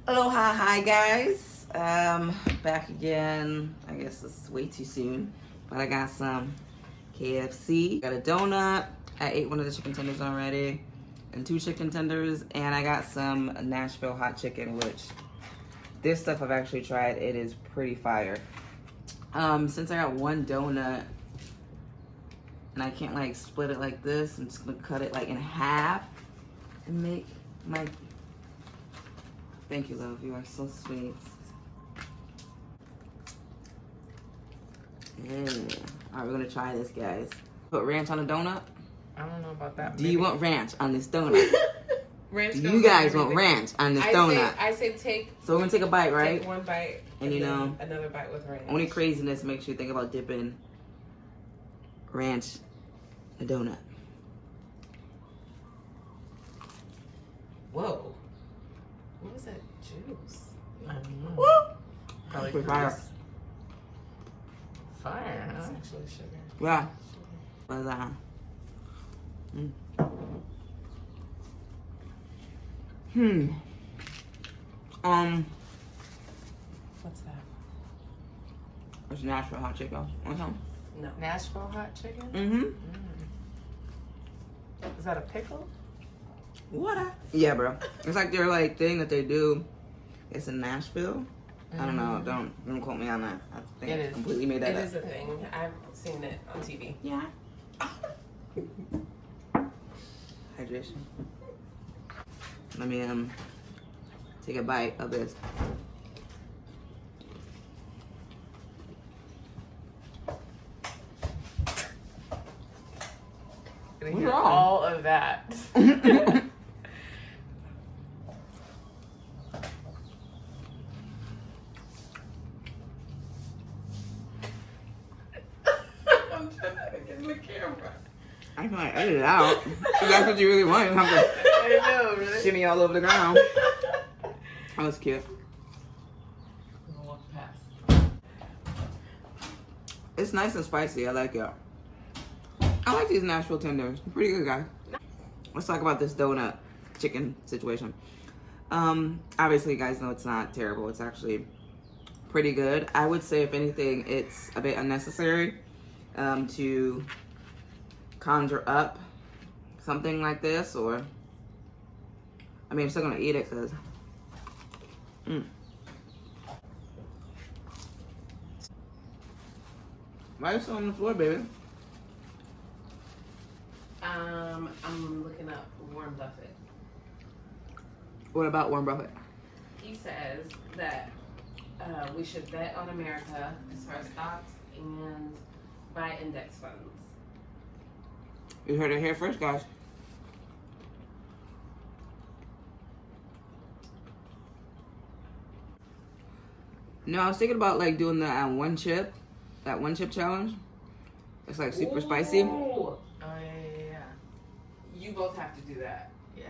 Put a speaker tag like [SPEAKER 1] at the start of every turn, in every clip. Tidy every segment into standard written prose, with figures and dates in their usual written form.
[SPEAKER 1] Aloha, hi guys. Back again. I guess it's way too soon, but I got some KFC. Got a donut. I ate one of the chicken tenders already, and 2 chicken tenders, and I got some Nashville hot chicken, which this stuff I've actually tried. It is pretty fire. Since I got 1 donut, and I can't like split it like this, I'm just gonna cut it like in half and make my. Thank you, love. You are so sweet. Yeah. Alright, we're gonna try this, guys. Put ranch on a donut?
[SPEAKER 2] I don't know about that.
[SPEAKER 1] Do you want ranch on this donut?
[SPEAKER 2] Ranch?
[SPEAKER 1] Do you guys want ranch on this donut?
[SPEAKER 2] I say take.
[SPEAKER 1] So we're gonna take a bite, right?
[SPEAKER 2] Take 1 bite.
[SPEAKER 1] And you know,
[SPEAKER 2] another bite with ranch.
[SPEAKER 1] Only craziness makes you think about dipping ranch in a donut.
[SPEAKER 2] Whoa. What was that juice? I don't know.
[SPEAKER 1] Woo!
[SPEAKER 2] Probably
[SPEAKER 1] fire.
[SPEAKER 2] Fire, huh? It's actually sugar.
[SPEAKER 1] Yeah. What's that?
[SPEAKER 2] What's that?
[SPEAKER 1] It's Nashville hot chicken. Want some?
[SPEAKER 2] No. Nashville hot chicken?
[SPEAKER 1] Mm-hmm.
[SPEAKER 2] Is that a pickle?
[SPEAKER 1] What? Yeah, bro. It's like their like thing that they do. It's in Nashville. I don't know. Don't quote me on that. I think I completely made that up.
[SPEAKER 2] It is a thing. I've seen it on TV.
[SPEAKER 1] Yeah. Hydration. Let me take a bite of this.
[SPEAKER 2] What's wrong? All of that. I'm trying to get in the camera.
[SPEAKER 1] I can like edit it out. If that's what you really want. You have to
[SPEAKER 2] I know, really.
[SPEAKER 1] shimmy all over the ground. That was cute.
[SPEAKER 2] We'll walk past.
[SPEAKER 1] It's nice and spicy. I like it. I like these Nashville tenders. Pretty good, guys. Let's talk about this donut chicken situation. Obviously, you guys know it's not terrible. It's actually pretty good. I would say, if anything, it's a bit unnecessary to conjure up something like this, or I mean, I'm still gonna eat it because why are you still on the floor, baby?
[SPEAKER 2] I'm looking up Warren Buffett.
[SPEAKER 1] What about Warren Buffett?
[SPEAKER 2] He says that we should bet on America as far as stocks and buy index funds.
[SPEAKER 1] You heard it here first, guys. No, I was thinking about like doing the that one chip challenge. It's like super spicy.
[SPEAKER 2] Oh yeah. You both have to do that. Yeah,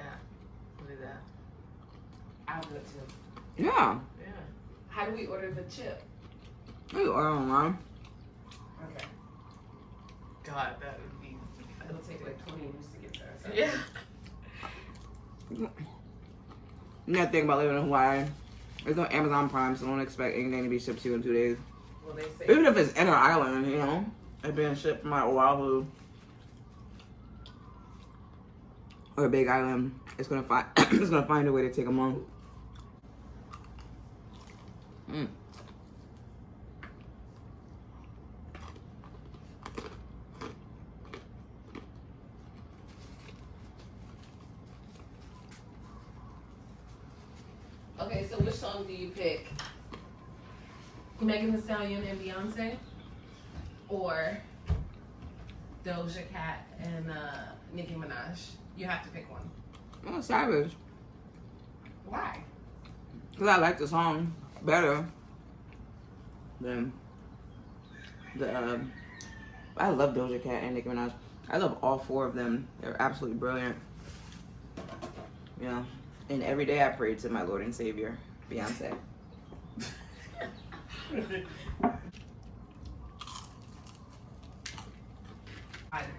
[SPEAKER 2] we'll do that. I'll do it too.
[SPEAKER 1] Yeah.
[SPEAKER 2] Yeah. How do we order the chip?
[SPEAKER 1] You order online.
[SPEAKER 2] Okay. God, that would be. It'll take like 20 years to get there. So.
[SPEAKER 1] You
[SPEAKER 2] Yeah.
[SPEAKER 1] gotta think about living in Hawaii. There's no Amazon Prime, so don't expect anything to be shipped to you in 2 days.
[SPEAKER 2] Well, they say.
[SPEAKER 1] Even if it's in an island, you know, it's being shipped from like Oahu or a big island, it's gonna find it's gonna find a way to take a month.
[SPEAKER 2] Okay, so which song do you pick? Megan Thee Stallion and Beyonce, or Doja Cat and Nicki Minaj? You have to pick one.
[SPEAKER 1] Oh, Savage.
[SPEAKER 2] Why?
[SPEAKER 1] Because I like the song better than the I love Doja Cat and Nicki Minaj. I love all 4 of them. They're absolutely brilliant. You know, and every day I pray to my Lord and Savior, Beyonce.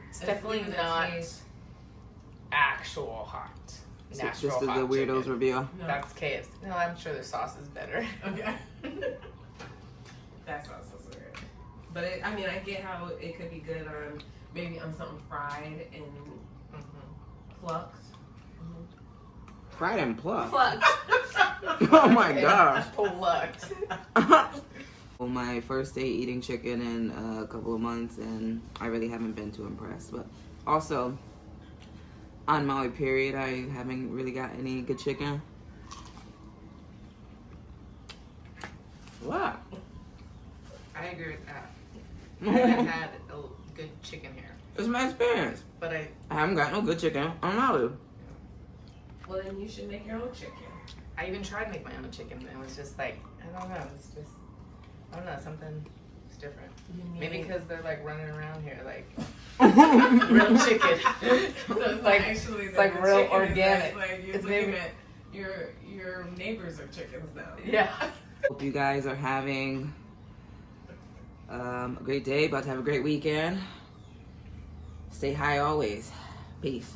[SPEAKER 2] It's definitely not actual hot.
[SPEAKER 3] natural
[SPEAKER 1] Just the
[SPEAKER 3] hot
[SPEAKER 1] weirdos
[SPEAKER 3] chicken.
[SPEAKER 1] review.
[SPEAKER 2] No.
[SPEAKER 3] That's KFC. No, I'm sure their sauce is better.
[SPEAKER 2] Okay. That sounds so weird. But I mean, I get how it could be good on maybe on something fried and plucked.
[SPEAKER 1] Fried and plucked.
[SPEAKER 2] Plucked.
[SPEAKER 1] Oh my gosh.
[SPEAKER 3] Plucked.
[SPEAKER 1] Well, my first day eating chicken in a couple of months, and I really haven't been too impressed. But also, on my period, I haven't really got any good chicken. What?
[SPEAKER 3] I agree with that. I haven't had a good chicken here,
[SPEAKER 1] It's my experience.
[SPEAKER 3] but
[SPEAKER 1] I haven't got no good chicken on Maui.
[SPEAKER 2] Well, then you should make your own chicken.
[SPEAKER 3] I even tried to make my own chicken, and it was just like, I don't know, it's just, I don't know, something is different. Maybe because they're like running around here like real chicken.
[SPEAKER 2] So it's
[SPEAKER 3] like
[SPEAKER 2] actually
[SPEAKER 3] it's like real
[SPEAKER 2] chicken is
[SPEAKER 3] organic.
[SPEAKER 2] Like you're
[SPEAKER 3] It's
[SPEAKER 2] looking
[SPEAKER 3] maybe-
[SPEAKER 2] at your neighbors are chickens now.
[SPEAKER 3] Yeah.
[SPEAKER 1] Hope you guys are having a great day, about to have a great weekend. Stay high always. Peace.